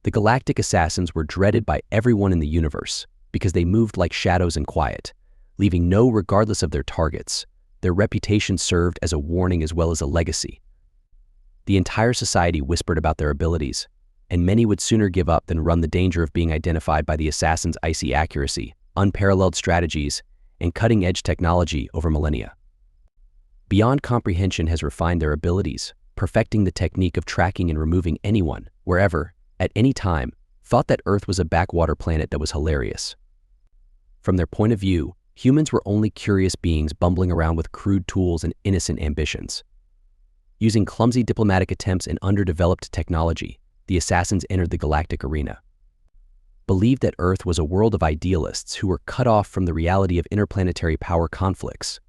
The Galactic assassins were dreaded by everyone in the universe because they moved like shadows and quiet, leaving no regardless of their targets. Their reputation served as a warning as well as a legacy. The entire society whispered about their abilities, and many would sooner give up than run the danger of being identified by the assassins' icy accuracy, unparalleled strategies, and cutting-edge technology over millennia. Beyond Comprehension has refined their abilities, perfecting the technique of tracking and removing anyone, wherever, at any time, thought that Earth was a backwater planet that was hilarious. From their point of view, humans were only curious beings bumbling around with crude tools and innocent ambitions. Using clumsy diplomatic attempts and underdeveloped technology, the assassins entered the galactic arena. Believed that Earth was a world of idealists who were cut off from the reality of interplanetary power conflicts.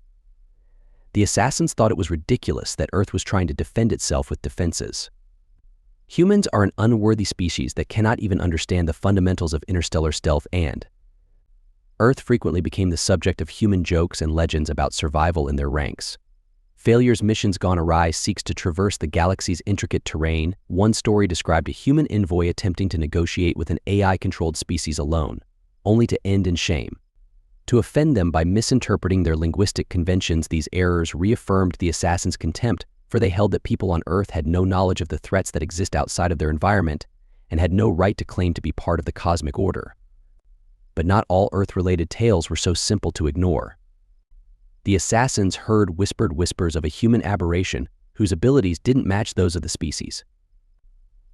The assassins thought it was ridiculous that Earth was trying to defend itself with defenses. Humans are an unworthy species that cannot even understand the fundamentals of interstellar stealth, and Earth frequently became the subject of human jokes and legends about survival in their ranks. Failure's missions gone awry seeks to traverse the galaxy's intricate terrain. One story described a human envoy attempting to negotiate with an AI-controlled species alone, only to end in shame. To offend them by misinterpreting their linguistic conventions, these errors reaffirmed the assassins' contempt, for they held that people on Earth had no knowledge of the threats that exist outside of their environment and had no right to claim to be part of the cosmic order. But not all Earth-related tales were so simple to ignore. The assassins heard whispered whispers of a human aberration whose abilities didn't match those of the species.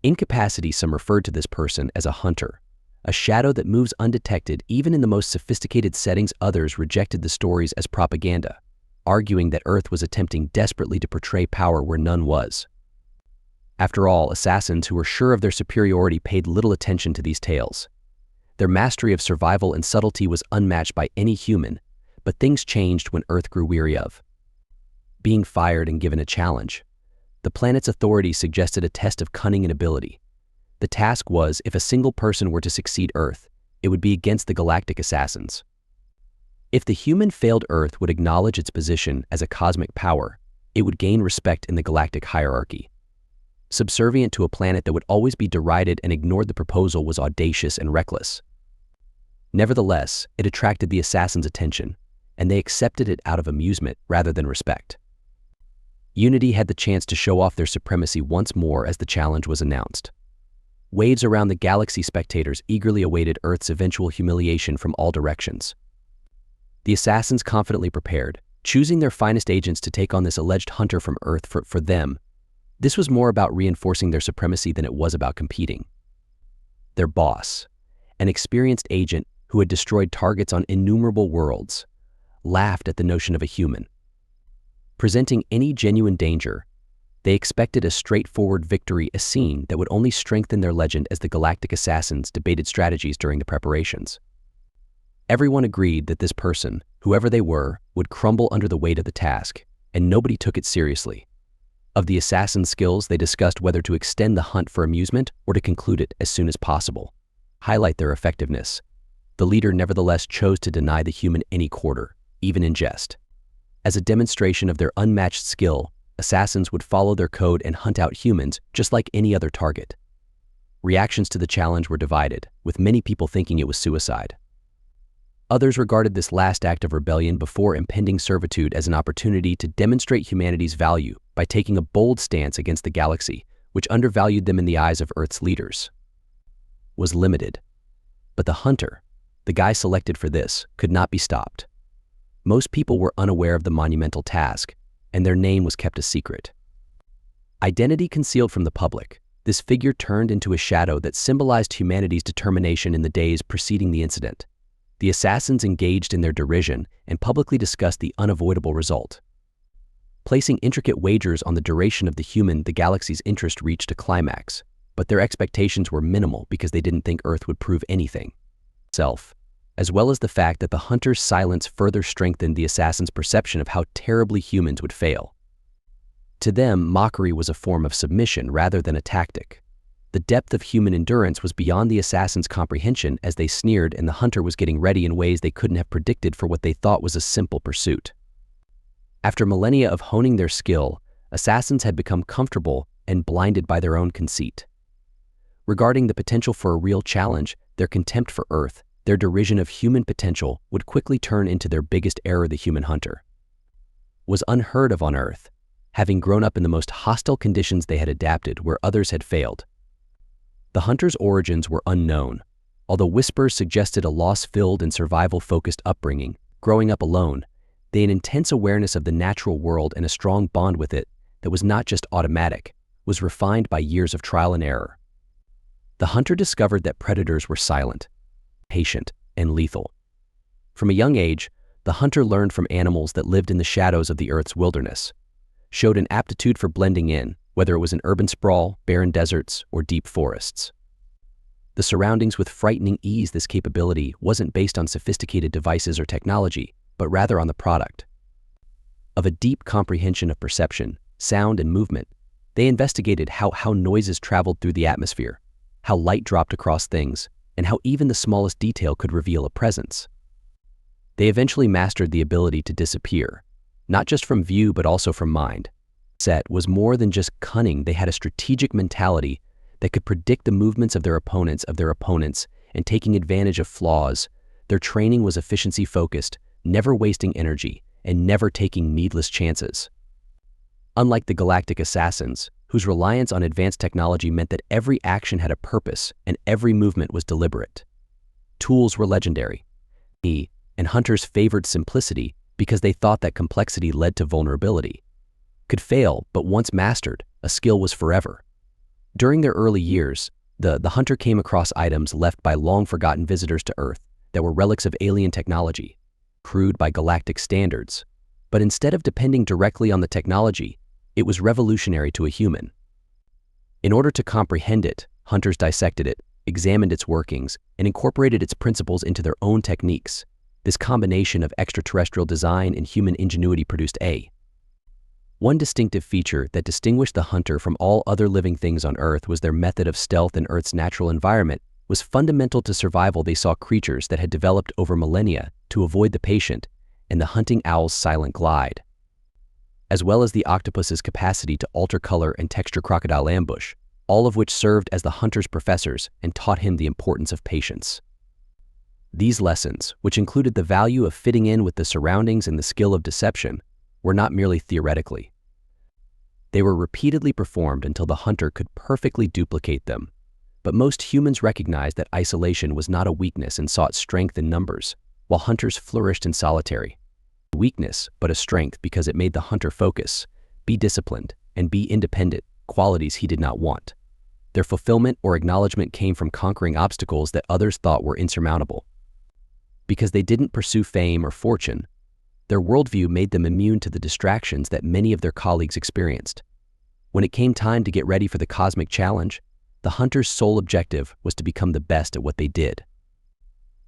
In capacity, some referred to this person as a hunter, a shadow that moves undetected even in the most sophisticated settings. Others rejected the stories as propaganda, arguing that Earth was attempting desperately to portray power where none was. After all, assassins who were sure of their superiority paid little attention to these tales. Their mastery of survival and subtlety was unmatched by any human, but things changed when Earth grew weary of being fired and given a challenge. The planet's authorities suggested a test of cunning and ability. The task was, if a single person were to succeed Earth, it would be against the galactic assassins. If the human failed, Earth would acknowledge its position as a cosmic power. It would gain respect in the galactic hierarchy. Subservient to a planet that would always be derided and ignored, the proposal was audacious and reckless. Nevertheless, it attracted the assassins' attention, and they accepted it out of amusement rather than respect. Unity had the chance to show off their supremacy once more as the challenge was announced. Waves around the galaxy, spectators eagerly awaited Earth's eventual humiliation from all directions. The assassins confidently prepared, choosing their finest agents to take on this alleged hunter from Earth. For them, this was more about reinforcing their supremacy than it was about competing. Their boss, an experienced agent who had destroyed targets on innumerable worlds, laughed at the notion of a human presenting any genuine danger. They expected a straightforward victory, a scene that would only strengthen their legend as the galactic assassins debated strategies during the preparations. Everyone agreed that this person, whoever they were, would crumble under the weight of the task, and nobody took it seriously. Of the assassin's skills, they discussed whether to extend the hunt for amusement or to conclude it as soon as possible. Highlight their effectiveness. The leader nevertheless chose to deny the human any quarter, even in jest. As a demonstration of their unmatched skill, assassins would follow their code and hunt out humans just like any other target. Reactions to the challenge were divided, with many people thinking it was suicide. Others regarded this last act of rebellion before impending servitude as an opportunity to demonstrate humanity's value by taking a bold stance against the galaxy, which undervalued them in the eyes of Earth's leaders. Was limited. But the hunter, the guy selected for this, could not be stopped. Most people were unaware of the monumental task, and their name was kept a secret. Identity concealed from the public, this figure turned into a shadow that symbolized humanity's determination in the days preceding the incident. The assassins engaged in their derision and publicly discussed the unavoidable result. Placing intricate wagers on the duration of the human, the galaxy's interest reached a climax, but their expectations were minimal because they didn't think Earth would prove anything. As well as the fact that the hunter's silence further strengthened the assassins' perception of how terribly humans would fail. To them, mockery was a form of submission rather than a tactic. The depth of human endurance was beyond the assassins' comprehension as they sneered, and the hunter was getting ready in ways they couldn't have predicted for what they thought was a simple pursuit. After millennia of honing their skill, assassins had become comfortable and blinded by their own conceit. Regarding the potential for a real challenge, their contempt for Earth, their derision of human potential would quickly turn into their biggest error. The human hunter was unheard of on Earth, having grown up in the most hostile conditions. They had adapted where others had failed. The hunter's origins were unknown, although whispers suggested a loss-filled and survival-focused upbringing. Growing up alone, they had an intense awareness of the natural world and a strong bond with it that was not just automatic, was refined by years of trial and error. The hunter discovered that predators were silent, patient, and lethal. From a young age, the hunter learned from animals that lived in the shadows of the Earth's wilderness, showed an aptitude for blending in, whether it was in urban sprawl, barren deserts, or deep forests. The surroundings with frightening ease. This capability wasn't based on sophisticated devices or technology, but rather on the product of a deep comprehension of perception, sound, and movement. They investigated how noises traveled through the atmosphere, how light dropped across things, and how even the smallest detail could reveal a presence. They eventually mastered the ability to disappear, not just from view but also from mind. Set was more than just cunning. They had a strategic mentality that could predict the movements of their opponents, and taking advantage of flaws. Their training was efficiency-focused, never wasting energy, and never taking needless chances. Unlike the Galactic assassins, whose reliance on advanced technology meant that every action had a purpose and every movement was deliberate. Tools were legendary, and hunters favored simplicity because they thought that complexity led to vulnerability. Could fail, but once mastered, a skill was forever. During their early years, the hunter came across items left by long-forgotten visitors to Earth that were relics of alien technology, crude by galactic standards. But instead of depending directly on the technology, it was revolutionary to a human. In order to comprehend it, hunters dissected it, examined its workings, and incorporated its principles into their own techniques. This combination of extraterrestrial design and human ingenuity produced one distinctive feature that distinguished the hunter from all other living things on Earth was their method of stealth in Earth's natural environment was fundamental to survival. They saw creatures that had developed over millennia to avoid the patient and the hunting owl's silent glide, as well as the octopus's capacity to alter color and texture crocodile ambush, all of which served as the hunter's professors and taught him the importance of patience. These lessons, which included the value of fitting in with the surroundings and the skill of deception, were not merely theoretically. They were repeatedly performed until the hunter could perfectly duplicate them. But most humans recognized that isolation was not a weakness and sought strength in numbers, while hunters flourished in solitary. Weakness, but a strength because it made the hunter focus, be disciplined, and be independent, qualities he did not want. Their fulfillment or acknowledgement came from conquering obstacles that others thought were insurmountable. Because they didn't pursue fame or fortune, their worldview made them immune to the distractions that many of their colleagues experienced. When it came time to get ready for the cosmic challenge, the hunter's sole objective was to become the best at what they did.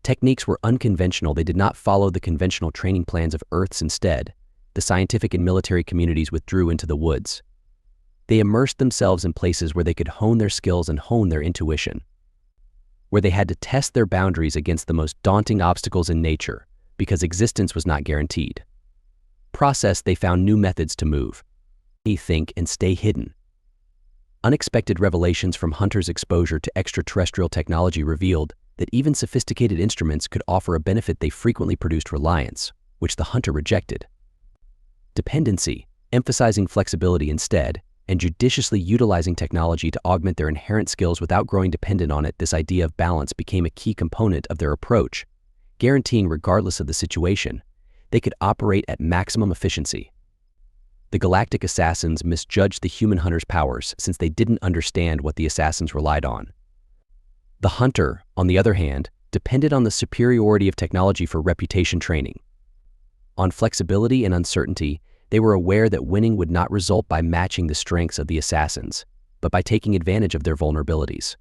Techniques were unconventional. They did not follow the conventional training plans of Earth's. Instead, the scientific and military communities withdrew into the woods. They immersed themselves in places where they could hone their skills and hone their intuition, where they had to test their boundaries against the most daunting obstacles in nature, because existence was not guaranteed. They found new methods to move, think, and stay hidden. Unexpected revelations from hunters' exposure to extraterrestrial technology revealed that even sophisticated instruments could offer a benefit. They frequently produced reliance, which the hunter rejected. Dependency, emphasizing flexibility instead, and judiciously utilizing technology to augment their inherent skills without growing dependent on it. This idea of balance became a key component of their approach, guaranteeing regardless of the situation, they could operate at maximum efficiency. The Galactic assassins misjudged the human hunter's powers since they didn't understand what the assassins relied on. The hunter, on the other hand, depended on the superiority of technology for reputation training. On flexibility and uncertainty, they were aware that winning would not result by matching the strengths of the assassins, but by taking advantage of their vulnerabilities.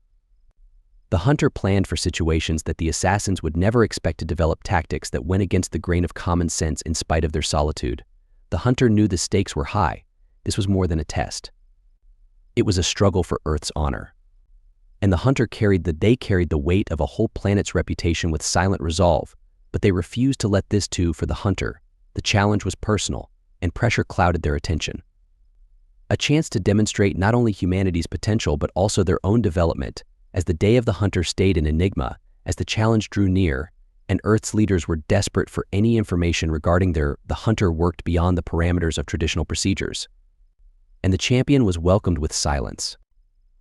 The hunter planned for situations that the assassins would never expect to develop tactics that went against the grain of common sense in spite of their solitude. The hunter knew the stakes were high. This was more than a test. It was a struggle for Earth's honor. And the hunter carried the weight of a whole planet's reputation with silent resolve, but they refused to let this too. For the hunter, the challenge was personal, and pressure clouded their attention. A chance to demonstrate not only humanity's potential but also their own development As the day of the hunter stayed an enigma, as the challenge drew near, and Earth's leaders were desperate for any information regarding the hunter worked beyond the parameters of traditional procedures. And the champion was welcomed with silence.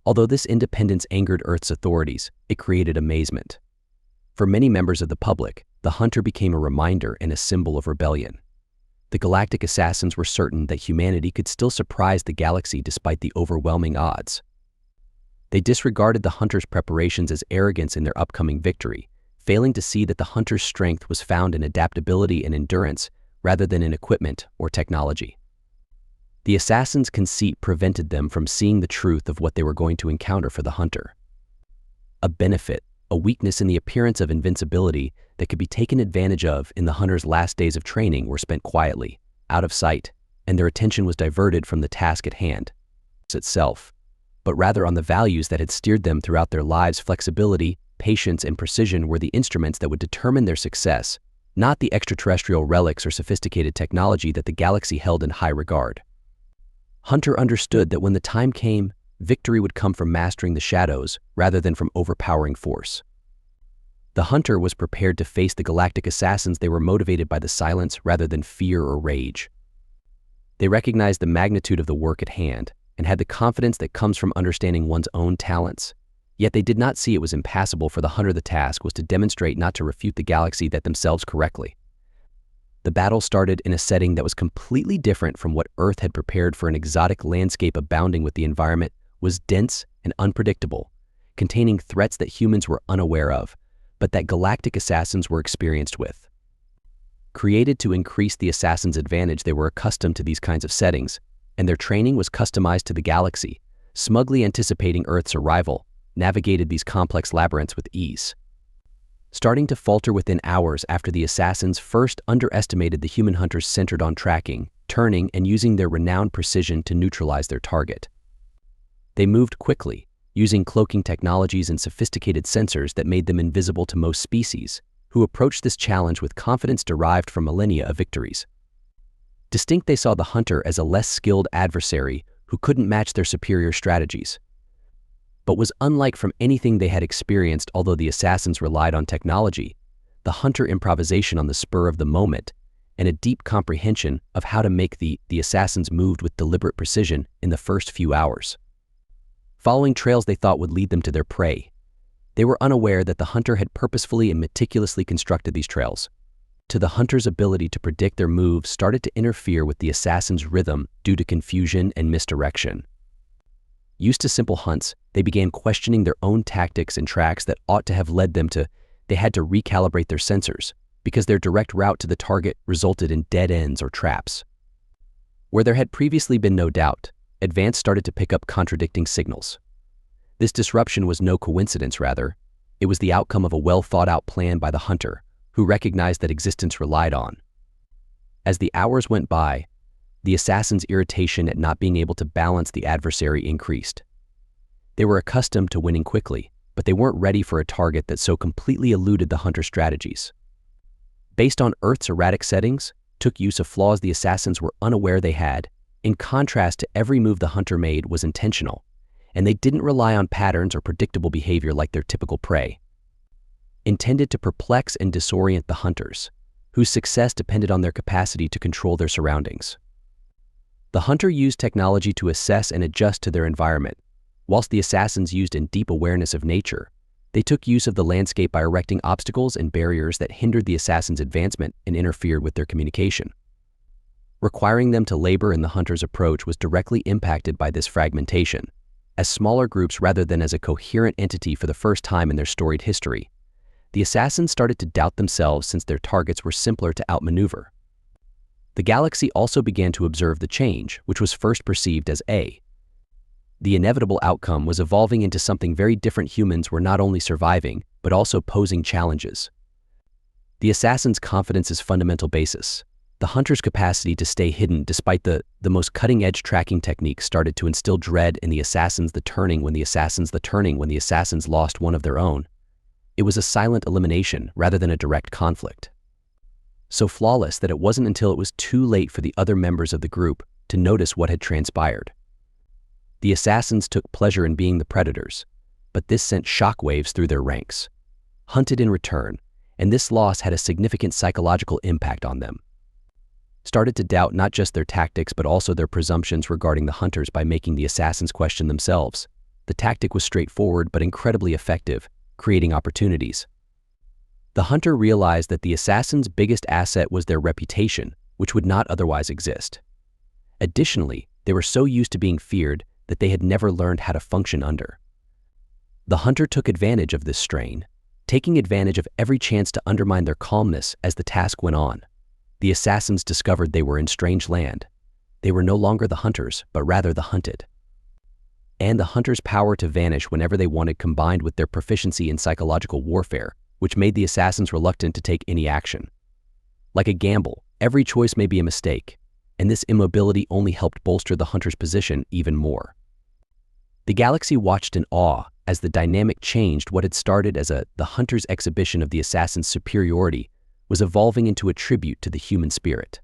Although this independence angered Earth's authorities, it created amazement. For many members of the public, the hunter became a reminder and a symbol of rebellion. The Galactic assassins were certain that humanity could still surprise the galaxy despite the overwhelming odds. They disregarded the hunter's preparations as arrogance in their upcoming victory, failing to see that the hunter's strength was found in adaptability and endurance rather than in equipment or technology. The assassins' conceit prevented them from seeing the truth of what they were going to encounter for the hunter. A benefit, a weakness in the appearance of invincibility that could be taken advantage of in the hunter's last days of training were spent quietly, out of sight, and their attention was diverted from the task at hand itself, but rather on the values that had steered them throughout their lives. Flexibility, patience, and precision were the instruments that would determine their success, not the extraterrestrial relics or sophisticated technology that the galaxy held in high regard. Hunter understood that when the time came, victory would come from mastering the shadows rather than from overpowering force. The hunter was prepared to face the Galactic assassins. They were motivated by the silence rather than fear or rage. They recognized the magnitude of the work at hand and had the confidence that comes from understanding one's own talents. Yet they did not see it was impassable for the hunter. The task was to demonstrate, not to refute the galaxy, that themselves correctly. The battle started in a setting that was completely different from what Earth had prepared for. An exotic landscape abounding with the environment was dense and unpredictable, containing threats that humans were unaware of, but that Galactic assassins were experienced with. Created to increase the assassins' advantage, they were accustomed to these kinds of settings, and their training was customized to the galaxy. Smugly anticipating Earth's arrival, navigated these complex labyrinths with ease. Starting to falter within hours after the assassins first underestimated the human hunters, centered on tracking, turning, and using their renowned precision to neutralize their target. They moved quickly, using cloaking technologies and sophisticated sensors that made them invisible to most species, who approached this challenge with confidence derived from millennia of victories. Distinct, they saw the hunter as a less skilled adversary who couldn't match their superior strategies, but was unlike from anything they had experienced. Although the assassins relied on technology, the hunter improvisation on the spur of the moment, and a deep comprehension of how to make the assassins moved with deliberate precision in the first few hours, following trails they thought would lead them to their prey. They were unaware that the hunter had purposefully and meticulously constructed these trails. The hunter's ability to predict their moves started to interfere with the assassin's rhythm due to confusion and misdirection. Used to simple hunts, they began questioning their own tactics and tracks that ought to have led them to. They had to recalibrate their sensors, because their direct route to the target resulted in dead ends or traps. Where there had previously been no doubt, Advance started to pick up contradicting signals. This disruption was no coincidence, rather, it was the outcome of a well-thought-out plan by the hunter, who recognized that existence relied on. As the hours went by, the assassin's irritation at not being able to balance the adversary increased. They were accustomed to winning quickly, but they weren't ready for a target that so completely eluded the hunter's strategies. Based on Earth's erratic settings, took use of flaws the assassins were unaware they had. In contrast to every move the hunter made was intentional, and they didn't rely on patterns or predictable behavior like their typical prey. Intended to perplex and disorient the hunters, whose success depended on their capacity to control their surroundings. The hunter used technology to assess and adjust to their environment, whilst the assassins used in deep awareness of nature. They took use of the landscape by erecting obstacles and barriers that hindered the assassins' advancement and interfered with their communication. Requiring them to labor in the hunter's approach was directly impacted by this fragmentation, as smaller groups rather than as a coherent entity for the first time in their storied history. The assassins started to doubt themselves since their targets were simpler to outmaneuver. The galaxy also began to observe the change, which was first perceived as the inevitable outcome was evolving into something very different. Humans were not only surviving, but also posing challenges. The assassin's confidence's fundamental basis, the hunter's capacity to stay hidden despite the most cutting-edge tracking techniques, started to instill dread in the assassins. The turning when the assassins lost one of their own. It was a silent elimination rather than a direct conflict. So flawless that it wasn't until it was too late for the other members of the group to notice what had transpired. The assassins took pleasure in being the predators, but this sent shockwaves through their ranks. Hunted in return, and this loss had a significant psychological impact on them. Started to doubt not just their tactics but also their presumptions regarding the hunters by making the assassins question themselves. The tactic was straightforward but incredibly effective, creating opportunities. The hunter realized that the assassin's biggest asset was their reputation, which would not otherwise exist. Additionally, they were so used to being feared that they had never learned how to function under. The hunter took advantage of this strain, taking advantage of every chance to undermine their calmness as the task went on. The assassins discovered they were in strange land. They were no longer the hunters, but rather the hunted. And the hunters' power to vanish whenever they wanted combined with their proficiency in psychological warfare, which made the assassins reluctant to take any action. Like a gamble, every choice may be a mistake, and this immobility only helped bolster the hunter's position even more. The galaxy watched in awe as the dynamic changed. What had started as the hunter's exhibition of the assassin's superiority was evolving into a tribute to the human spirit.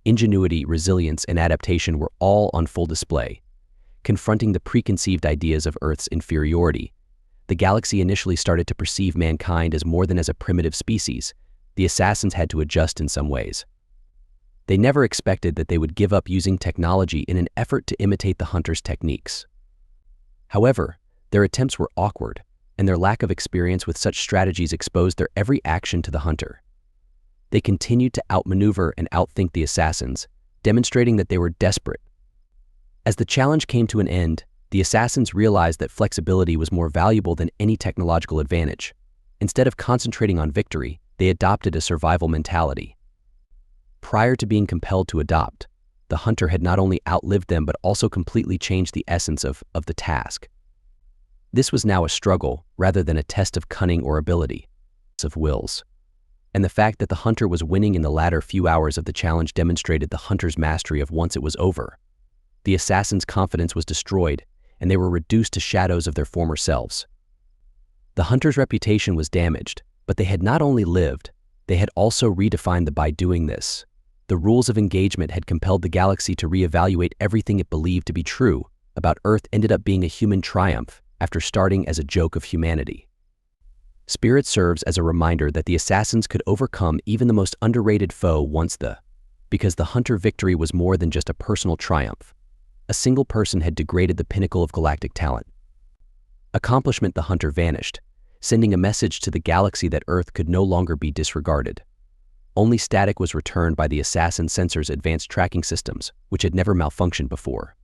Ingenuity, resilience, and adaptation were all on full display. Confronting the preconceived ideas of Earth's inferiority, the galaxy initially started to perceive mankind as more than as a primitive species. The assassins had to adjust in some ways. They never expected that they would give up using technology in an effort to imitate the hunter's techniques. However, their attempts were awkward, and their lack of experience with such strategies exposed their every action to the hunter. They continued to outmaneuver and outthink the assassins, demonstrating that they were desperate. As the challenge came to an end, the assassins realized that flexibility was more valuable than any technological advantage. Instead of concentrating on victory, they adopted a survival mentality. Prior to being compelled to adopt, the hunter had not only outlived them but also completely changed the essence of the task. This was now a struggle rather than a test of cunning or ability, of wills. And the fact that the hunter was winning in the latter few hours of the challenge demonstrated the hunter's mastery of once it was over. The assassin's confidence was destroyed, and they were reduced to shadows of their former selves. The hunter's reputation was damaged, but they had not only lived, they had also redefined by doing this. The rules of engagement had compelled the galaxy to reevaluate everything it believed to be true about Earth. Ended up being a human triumph after starting as a joke of humanity. Spirit serves as a reminder that the assassins could overcome even the most underrated foe because the hunter victory was more than just a personal triumph. A single person had degraded the pinnacle of galactic talent. Accomplishment: the hunter vanished, sending a message to the galaxy that Earth could no longer be disregarded. Only static was returned by the assassin sensors' advanced tracking systems, which had never malfunctioned before.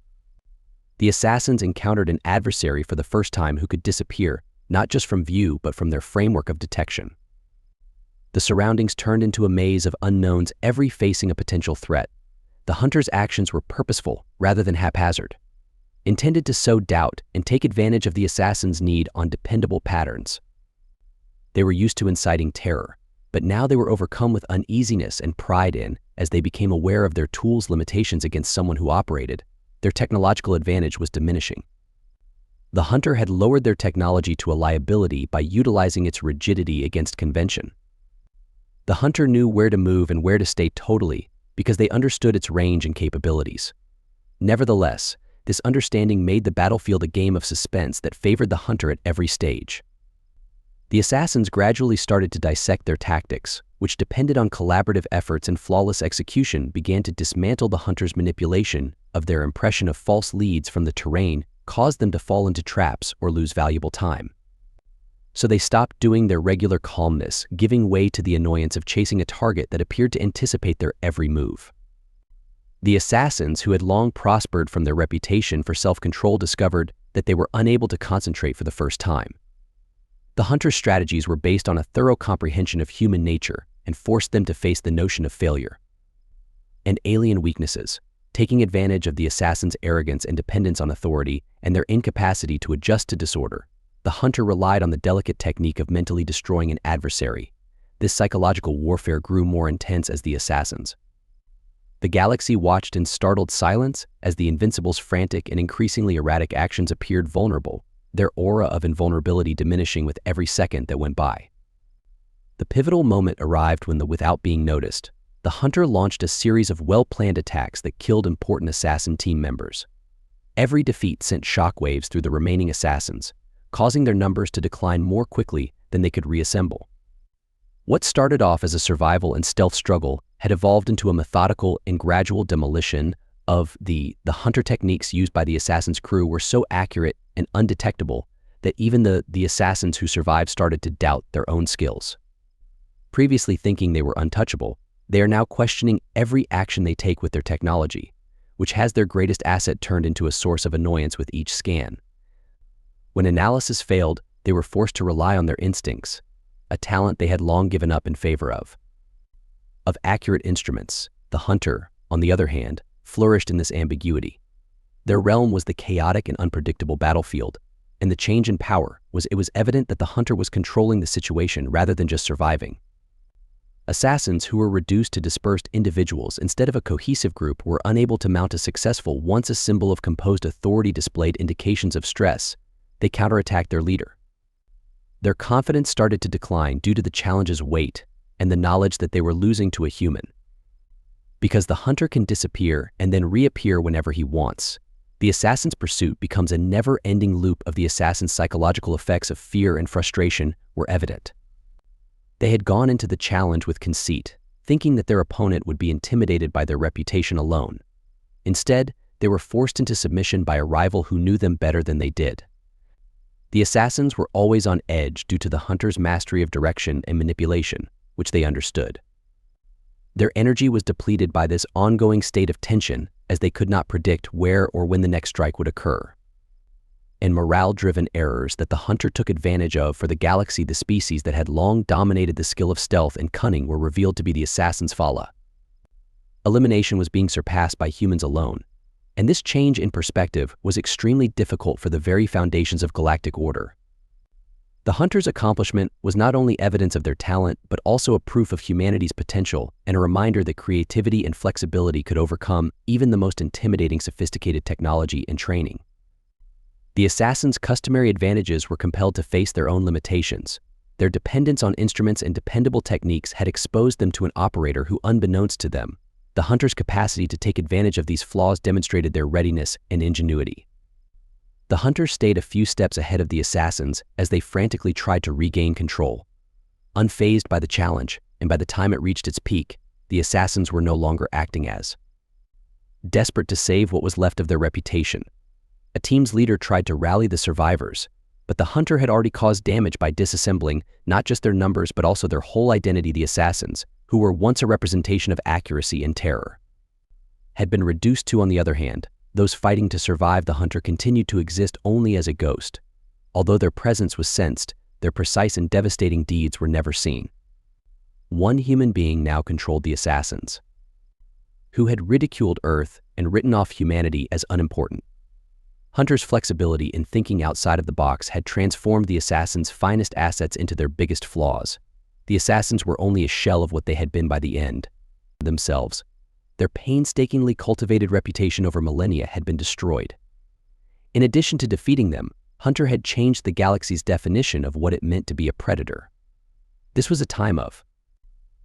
The assassins encountered an adversary for the first time who could disappear, not just from view but from their framework of detection. The surroundings turned into a maze of unknowns, every facing a potential threat. The hunter's actions were purposeful rather than haphazard, intended to sow doubt and take advantage of the assassin's need on dependable patterns. They were used to inciting terror, but now they were overcome with uneasiness and pride as they became aware of their tools' limitations against someone who operated. Their technological advantage was diminishing. The hunter had lowered their technology to a liability by utilizing its rigidity against convention. The hunter knew where to move and where to stay totally because they understood its range and capabilities. Nevertheless, this understanding made the battlefield a game of suspense that favored the hunter at every stage. The assassins gradually started to dissect their tactics, which depended on collaborative efforts and flawless execution, began to dismantle the hunter's manipulation of their impression of false leads from the terrain, caused them to fall into traps or lose valuable time. So they stopped doing their regular calmness, giving way to the annoyance of chasing a target that appeared to anticipate their every move. The assassins, who had long prospered from their reputation for self-control, discovered that they were unable to concentrate for the first time. The hunter's strategies were based on a thorough comprehension of human nature and forced them to face the notion of failure and alien weaknesses, taking advantage of the assassin's arrogance and dependence on authority and their incapacity to adjust to disorder. The hunter relied on the delicate technique of mentally destroying an adversary. This psychological warfare grew more intense as the assassins. The galaxy watched in startled silence as the Invincible's frantic and increasingly erratic actions appeared vulnerable, their aura of invulnerability diminishing with every second that went by. The pivotal moment arrived when, without being noticed, the hunter launched a series of well-planned attacks that killed important assassin team members. Every defeat sent shockwaves through the remaining assassins, causing their numbers to decline more quickly than they could reassemble. What started off as a survival and stealth struggle had evolved into a methodical and gradual demolition of the hunter techniques used by the assassin's crew were so accurate and undetectable that even the assassins who survived started to doubt their own skills. Previously thinking they were untouchable, they are now questioning every action they take with their technology, which has their greatest asset turned into a source of annoyance with each scan. When analysis failed, they were forced to rely on their instincts, a talent they had long given up in favor of. Of accurate instruments, the hunter, on the other hand, flourished in this ambiguity. Their realm was the chaotic and unpredictable battlefield, and the change in power was evident that the hunter was controlling the situation rather than just surviving. Assassins who were reduced to dispersed individuals instead of a cohesive group were unable to mount a successful once a symbol of composed authority displayed indications of stress. They counterattacked their leader. Their confidence started to decline due to the challenge's weight and the knowledge that they were losing to a human. Because the hunter can disappear and then reappear whenever he wants, the assassin's pursuit becomes a never-ending loop of the assassin's psychological effects of fear and frustration were evident. They had gone into the challenge with conceit, thinking that their opponent would be intimidated by their reputation alone. Instead, they were forced into submission by a rival who knew them better than they did. The assassins were always on edge due to the hunter's mastery of direction and manipulation, which they understood. Their energy was depleted by this ongoing state of tension as they could not predict where or when the next strike would occur. And morale-driven errors that the hunter took advantage of for the galaxy, the species that had long dominated the skill of stealth and cunning, were revealed to be the assassin's falla. Elimination was being surpassed by humans alone, and this change in perspective was extremely difficult for the very foundations of galactic order. The hunter's accomplishment was not only evidence of their talent, but also a proof of humanity's potential and a reminder that creativity and flexibility could overcome even the most intimidating sophisticated technology and training. The assassins' customary advantages were compelled to face their own limitations. Their dependence on instruments and dependable techniques had exposed them to an operator who, unbeknownst to them, the hunter's capacity to take advantage of these flaws demonstrated their readiness and ingenuity. The hunters stayed a few steps ahead of the assassins as they frantically tried to regain control. Unfazed by the challenge, and by the time it reached its peak, the assassins were no longer acting as desperate to save what was left of their reputation. A team's leader tried to rally the survivors, but the hunter had already caused damage by disassembling not just their numbers but also their whole identity. The assassins, who were once a representation of accuracy and terror, had been reduced to, on the other hand, those fighting to survive. The hunter continued to exist only as a ghost. Although their presence was sensed, their precise and devastating deeds were never seen. One human being now controlled the assassins, who had ridiculed Earth and written off humanity as unimportant. Hunter's flexibility in thinking outside of the box had transformed the assassins' finest assets into their biggest flaws. The assassins were only a shell of what they had been by the end. Themselves, their painstakingly cultivated reputation over millennia had been destroyed. In addition to defeating them, Hunter had changed the galaxy's definition of what it meant to be a predator. This was a time of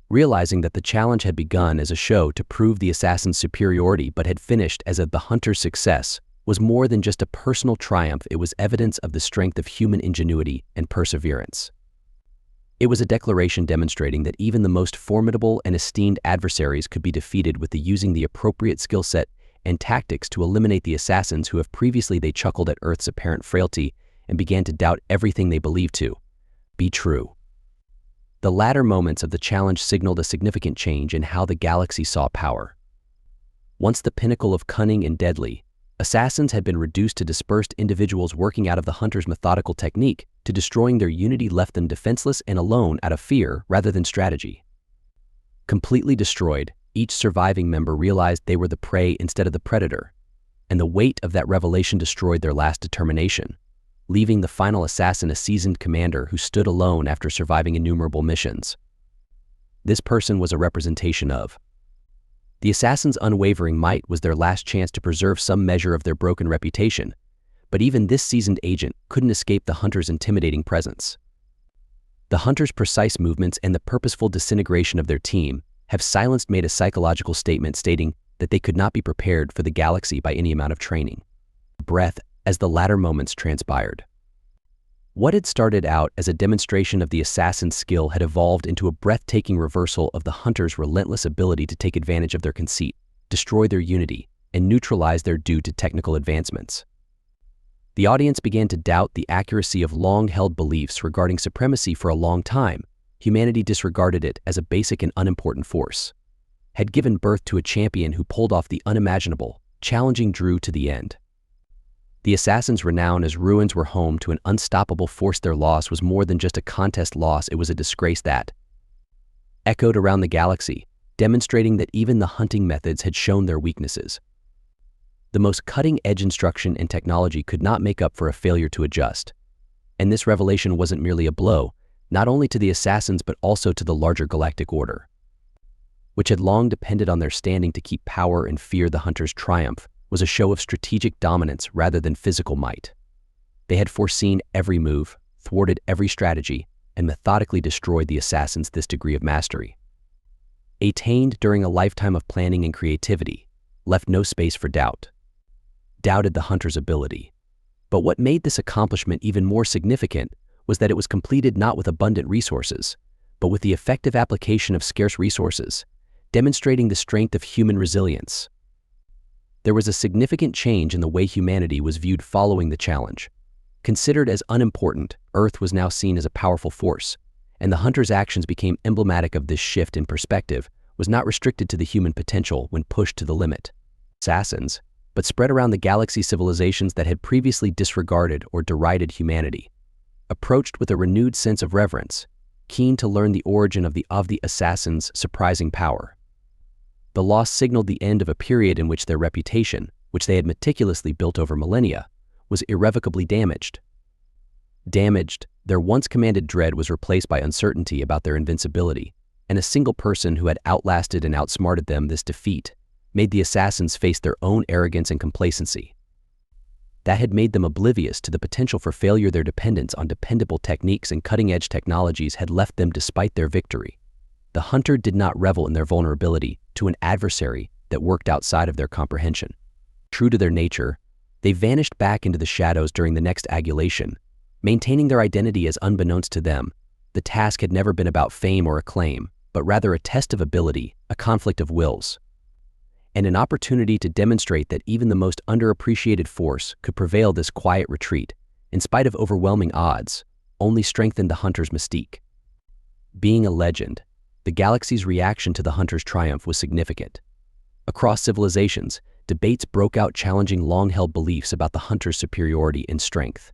realizing that the challenge had begun as a show to prove the assassin's superiority but had finished as the hunter's success was more than just a personal triumph. It was evidence of the strength of human ingenuity and perseverance. It was a declaration demonstrating that even the most formidable and esteemed adversaries could be defeated with using the appropriate skill set and tactics to eliminate the assassins who have previously. They chuckled at Earth's apparent frailty and began to doubt everything they believed to be true. The latter moments of the challenge signaled a significant change in how the galaxy saw power. Once the pinnacle of cunning and deadly, assassins had been reduced to dispersed individuals working out of the hunter's methodical technique to destroying their unity left them defenseless and alone out of fear rather than strategy. Completely destroyed, each surviving member realized they were the prey instead of the predator, and the weight of that revelation destroyed their last determination, leaving the final assassin a seasoned commander who stood alone after surviving innumerable missions. This person was a representation of the assassin's unwavering might. Was their last chance to preserve some measure of their broken reputation, but even this seasoned agent couldn't escape the hunter's intimidating presence. The hunter's precise movements and the purposeful disintegration of their team have silenced made a psychological statement stating that they could not be prepared for the galaxy by any amount of training. Breath as the latter moments transpired. What had started out as a demonstration of the assassin's skill had evolved into a breathtaking reversal of the hunter's relentless ability to take advantage of their conceit, destroy their unity, and neutralize their due to technical advancements. The audience began to doubt the accuracy of long-held beliefs regarding supremacy. For a long time, humanity disregarded it as a basic and unimportant force, had given birth to a champion who pulled off the unimaginable, challenging Drew to the end. The assassins' renown as ruins were home to an unstoppable force. Their loss was more than just a contest loss, it was a disgrace that echoed around the galaxy, demonstrating that even the hunting methods had shown their weaknesses. The most cutting-edge instruction and technology could not make up for a failure to adjust. And this revelation wasn't merely a blow, not only to the assassins but also to the larger galactic order, which had long depended on their standing to keep power and fear. The hunter's triumph was a show of strategic dominance rather than physical might. They had foreseen every move, thwarted every strategy, and methodically destroyed the assassins. This degree of mastery, attained during a lifetime of planning and creativity, left no space for doubt. Doubted the hunter's ability. But what made this accomplishment even more significant was that it was completed not with abundant resources, but with the effective application of scarce resources, demonstrating the strength of human resilience. There was a significant change in the way humanity was viewed following the challenge. Considered as unimportant, Earth was now seen as a powerful force, and the hunter's actions became emblematic of this shift in perspective. Was not restricted to the human potential when pushed to the limit. Assassins, but spread around the galaxy. Civilizations that had previously disregarded or derided humanity approached with a renewed sense of reverence, keen to learn the origin of the assassins' surprising power. The loss signaled the end of a period in which their reputation, which they had meticulously built over millennia, was irrevocably damaged. Their once commanded dread was replaced by uncertainty about their invincibility, and a single person who had outlasted and outsmarted them. This defeat made the assassins face their own arrogance and complacency. That had made them oblivious to the potential for failure. Their dependence on dependable techniques and cutting-edge technologies had left them despite their victory. The hunter did not revel in their vulnerability to an adversary that worked outside of their comprehension. True to their nature, they vanished back into the shadows during the next annihilation, maintaining their identity as unbeknownst to them. The task had never been about fame or acclaim, but rather a test of ability, a conflict of wills, and an opportunity to demonstrate that even the most underappreciated force could prevail. This quiet retreat, in spite of overwhelming odds, only strengthened the hunter's mystique. Being a legend, the galaxy's reaction to the hunter's triumph was significant. Across civilizations, debates broke out challenging long-held beliefs about the hunter's superiority in strength.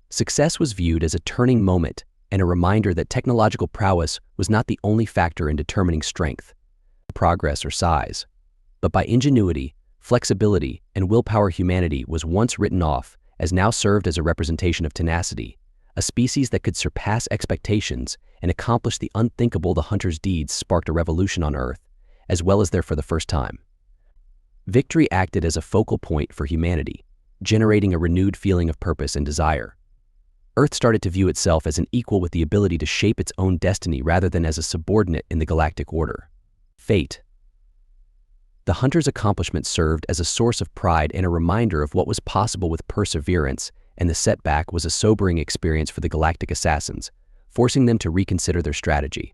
Success was viewed as a turning moment and a reminder that technological prowess was not the only factor in determining strength, progress, or size, but by ingenuity, flexibility, and willpower. Humanity was once written off as now served as a representation of tenacity, a species that could surpass expectations and accomplish the unthinkable. The hunter's deeds sparked a revolution on Earth, as well as there for the first time. Victory acted as a focal point for humanity, generating a renewed feeling of purpose and desire. Earth started to view itself as an equal with the ability to shape its own destiny rather than as a subordinate in the galactic order. Fate. The hunter's accomplishment served as a source of pride and a reminder of what was possible with perseverance, and the setback was a sobering experience for the galactic assassins, forcing them to reconsider their strategy.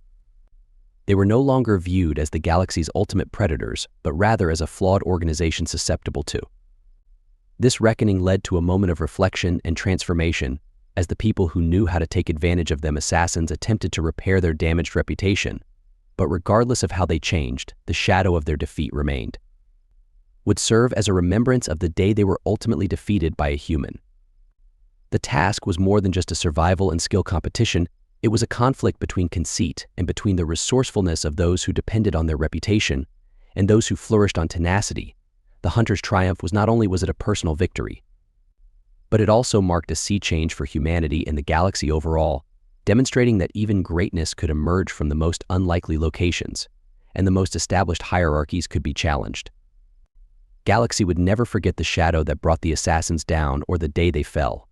They were no longer viewed as the galaxy's ultimate predators, but rather as a flawed organization susceptible to. This reckoning led to a moment of reflection and transformation, as the people who knew how to take advantage of them assassins attempted to repair their damaged reputation. But regardless of how they changed, the shadow of their defeat remained. Would serve as a remembrance of the day they were ultimately defeated by a human. The task was more than just a survival and skill competition. It was a conflict between conceit and between the resourcefulness of those who depended on their reputation and those who flourished on tenacity. The hunter's triumph was not only was it a personal victory, but it also marked a sea change for humanity and the galaxy overall, demonstrating that even greatness could emerge from the most unlikely locations, and the most established hierarchies could be challenged. Galaxy would never forget the shadow that brought the assassins down or the day they fell.